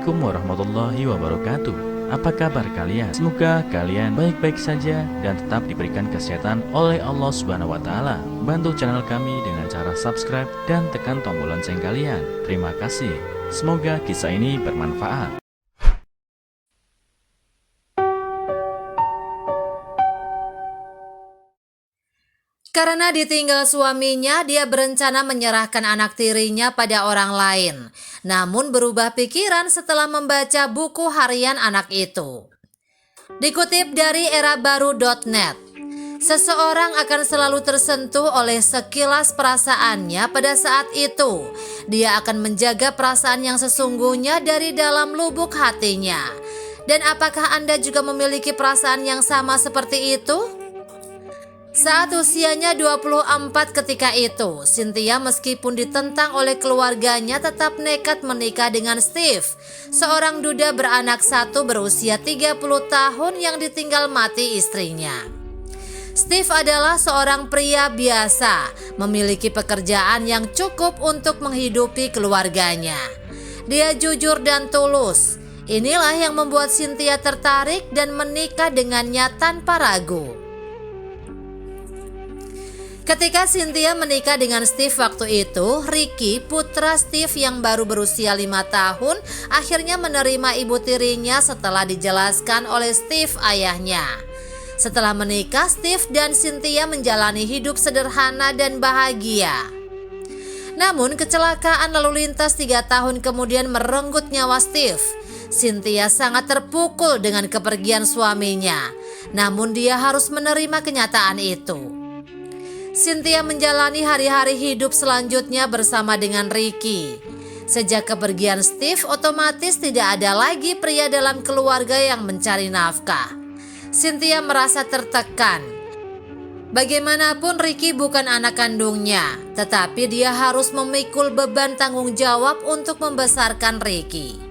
Assalamualaikum warahmatullahi wabarakatuh. Apa kabar kalian? Semoga kalian baik-baik saja dan tetap diberikan kesehatan oleh Allah Subhanahu wa taala. Bantu channel kami dengan cara subscribe dan tekan tombol lonceng kalian. Terima kasih. Semoga kisah ini bermanfaat. Karena ditinggal suaminya, dia berencana menyerahkan anak tirinya pada orang lain. Namun berubah pikiran setelah membaca buku harian anak itu. Dikutip dari erabaru.net, seseorang akan selalu tersentuh oleh sekilas perasaannya pada saat itu. Dia akan menjaga perasaan yang sesungguhnya dari dalam lubuk hatinya. Dan apakah Anda juga memiliki perasaan yang sama seperti itu? Saat usianya 24 ketika itu, Cynthia meskipun ditentang oleh keluarganya tetap nekat menikah dengan Steve, seorang duda beranak satu berusia 30 tahun yang ditinggal mati istrinya. Steve adalah seorang pria biasa, memiliki pekerjaan yang cukup untuk menghidupi keluarganya. Dia jujur dan tulus. Inilah yang membuat Cynthia tertarik dan menikah dengannya tanpa ragu. Ketika Cynthia menikah dengan Steve waktu itu, Ricky, putra Steve yang baru berusia 5 tahun, akhirnya menerima ibu tirinya setelah dijelaskan oleh Steve ayahnya. Setelah menikah, Steve dan Cynthia menjalani hidup sederhana dan bahagia. Namun kecelakaan lalu lintas 3 tahun kemudian merenggut nyawa Steve. Cynthia sangat terpukul dengan kepergian suaminya, namun dia harus menerima kenyataan itu. Cynthia menjalani hari-hari hidup selanjutnya bersama dengan Ricky. Sejak kepergian Steve, otomatis tidak ada lagi pria dalam keluarga yang mencari nafkah. Cynthia merasa tertekan. Bagaimanapun Ricky bukan anak kandungnya, tetapi dia harus memikul beban tanggung jawab untuk membesarkan Ricky.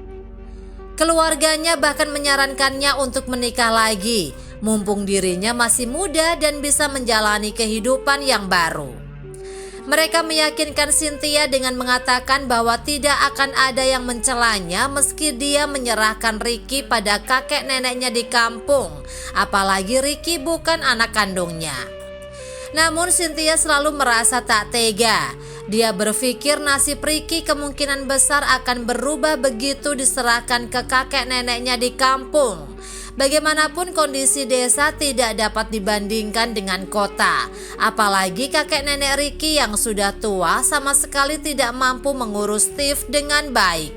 Keluarganya bahkan menyarankannya untuk menikah lagi, mumpung dirinya masih muda dan bisa menjalani kehidupan yang baru. Mereka meyakinkan Cynthia dengan mengatakan bahwa tidak akan ada yang mencelanya meski dia menyerahkan Ricky pada kakek neneknya di kampung, apalagi Ricky bukan anak kandungnya. Namun Cynthia selalu merasa tak tega. Dia berpikir nasib Ricky kemungkinan besar akan berubah begitu diserahkan ke kakek neneknya di kampung. Bagaimanapun kondisi desa tidak dapat dibandingkan dengan kota, apalagi kakek nenek Ricky yang sudah tua sama sekali tidak mampu mengurus Steve dengan baik.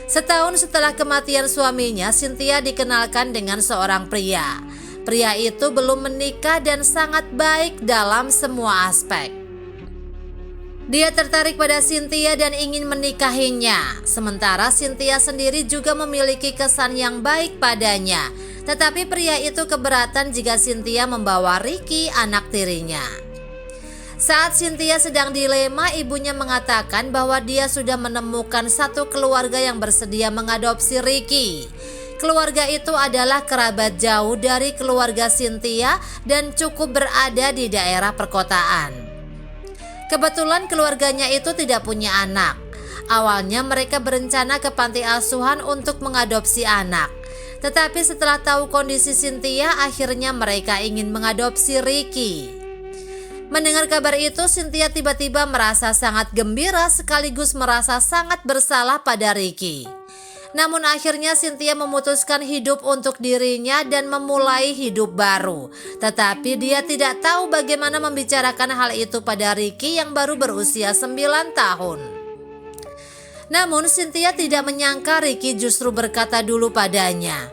Setahun setelah kematian suaminya, Cynthia dikenalkan dengan seorang pria. Pria itu belum menikah dan sangat baik dalam semua aspek. Dia tertarik pada Cynthia dan ingin menikahinya. Sementara Cynthia sendiri juga memiliki kesan yang baik padanya. Tetapi pria itu keberatan jika Cynthia membawa Ricky, anak tirinya. Saat Cynthia sedang dilema, ibunya mengatakan bahwa dia sudah menemukan satu keluarga yang bersedia mengadopsi Ricky. Keluarga itu adalah kerabat jauh dari keluarga Cynthia dan cukup berada di daerah perkotaan. Kebetulan keluarganya itu tidak punya anak. Awalnya mereka berencana ke panti asuhan untuk mengadopsi anak. Tetapi setelah tahu kondisi Cynthia, akhirnya mereka ingin mengadopsi Ricky. Mendengar kabar itu, Cynthia tiba-tiba merasa sangat gembira sekaligus merasa sangat bersalah pada Ricky. Namun akhirnya Cynthia memutuskan hidup untuk dirinya dan memulai hidup baru. Tetapi dia tidak tahu bagaimana membicarakan hal itu pada Ricky yang baru berusia 9 tahun. Namun Cynthia tidak menyangka Ricky justru berkata dulu padanya,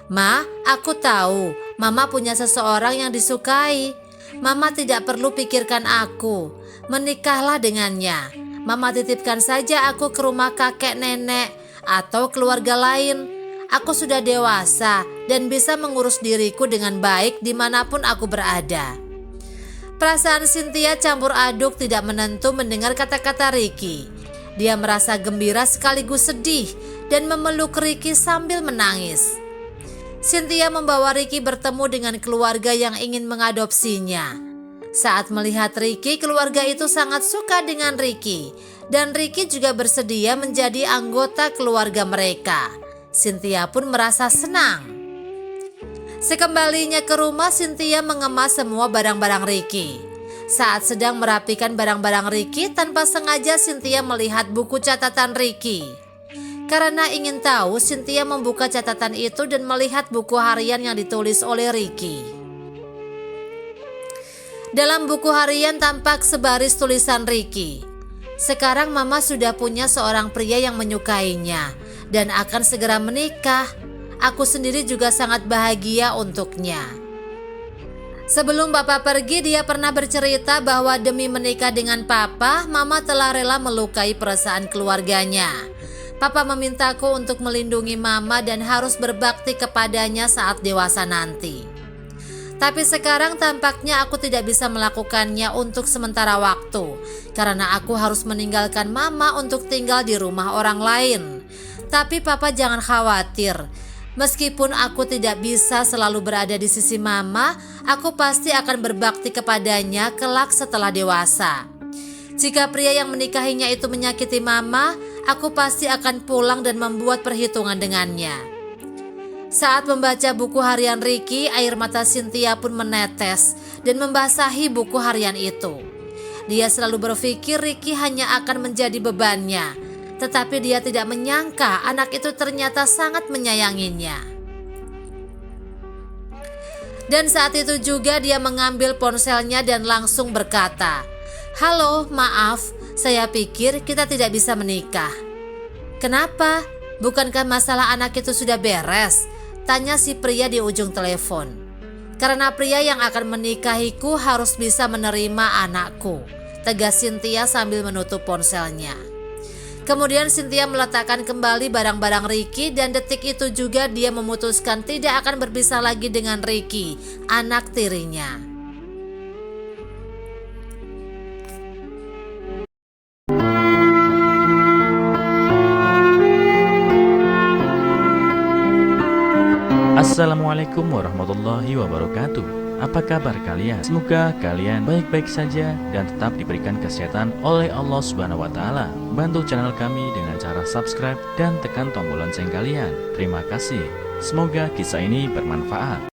"Ma, aku tahu Mama punya seseorang yang disukai. Mama tidak perlu pikirkan aku. Menikahlah dengannya. Mama titipkan saja aku ke rumah kakek nenek atau keluarga lain. Aku sudah dewasa dan bisa mengurus diriku dengan baik dimanapun aku berada." Perasaan Cynthia campur aduk tidak menentu mendengar kata-kata Ricky. Dia merasa gembira sekaligus sedih dan memeluk Ricky sambil menangis. Cynthia membawa Ricky bertemu dengan keluarga yang ingin mengadopsinya. Saat melihat Ricky, keluarga itu sangat suka dengan Ricky. dan Ricky juga bersedia menjadi anggota keluarga mereka. Cynthia pun merasa senang. Sekembalinya ke rumah, Cynthia mengemas semua barang-barang Ricky. Saat sedang merapikan barang-barang Ricky, tanpa sengaja Cynthia melihat buku catatan Ricky. Karena ingin tahu, Cynthia membuka catatan itu dan melihat buku harian yang ditulis oleh Ricky. Dalam buku harian tampak sebaris tulisan Ricky. Sekarang mama sudah punya seorang pria yang menyukainya dan akan segera menikah. Aku sendiri juga sangat bahagia untuknya. Sebelum papa pergi, dia pernah bercerita bahwa demi menikah dengan papa, mama telah rela melukai perasaan keluarganya. Papa memintaku untuk melindungi mama dan harus berbakti kepadanya saat dewasa nanti. Tapi sekarang tampaknya aku tidak bisa melakukannya untuk sementara waktu, karena aku harus meninggalkan mama untuk tinggal di rumah orang lain. Tapi papa jangan khawatir. Meskipun aku tidak bisa selalu berada di sisi mama, aku pasti akan berbakti kepadanya kelak setelah dewasa. Jika pria yang menikahinya itu menyakiti mama, aku pasti akan pulang dan membuat perhitungan dengannya. Saat membaca buku harian Ricky, air mata Cynthia pun menetes dan membasahi buku harian itu. Dia selalu berpikir Ricky hanya akan menjadi bebannya, tetapi dia tidak menyangka anak itu ternyata sangat menyayanginya. Dan saat itu juga dia mengambil ponselnya dan langsung berkata, "Halo, maaf, saya pikir kita tidak bisa menikah." "Kenapa? Bukankah masalah anak itu sudah beres?" tanya si pria di ujung telepon. "Karena pria yang akan menikahiku harus bisa menerima anakku," tegas Cynthia sambil menutup ponselnya. Kemudian Cynthia meletakkan kembali barang-barang Ricky dan detik itu juga dia memutuskan tidak akan berpisah lagi dengan Ricky, anak tirinya. Assalamualaikum warahmatullahi wabarakatuh. Apa kabar kalian? Semoga kalian baik-baik saja dan tetap diberikan kesehatan oleh Allah Subhanahu wa taala. Bantu channel kami dengan cara subscribe dan tekan tombol lonceng kalian. Terima kasih. Semoga kisah ini bermanfaat.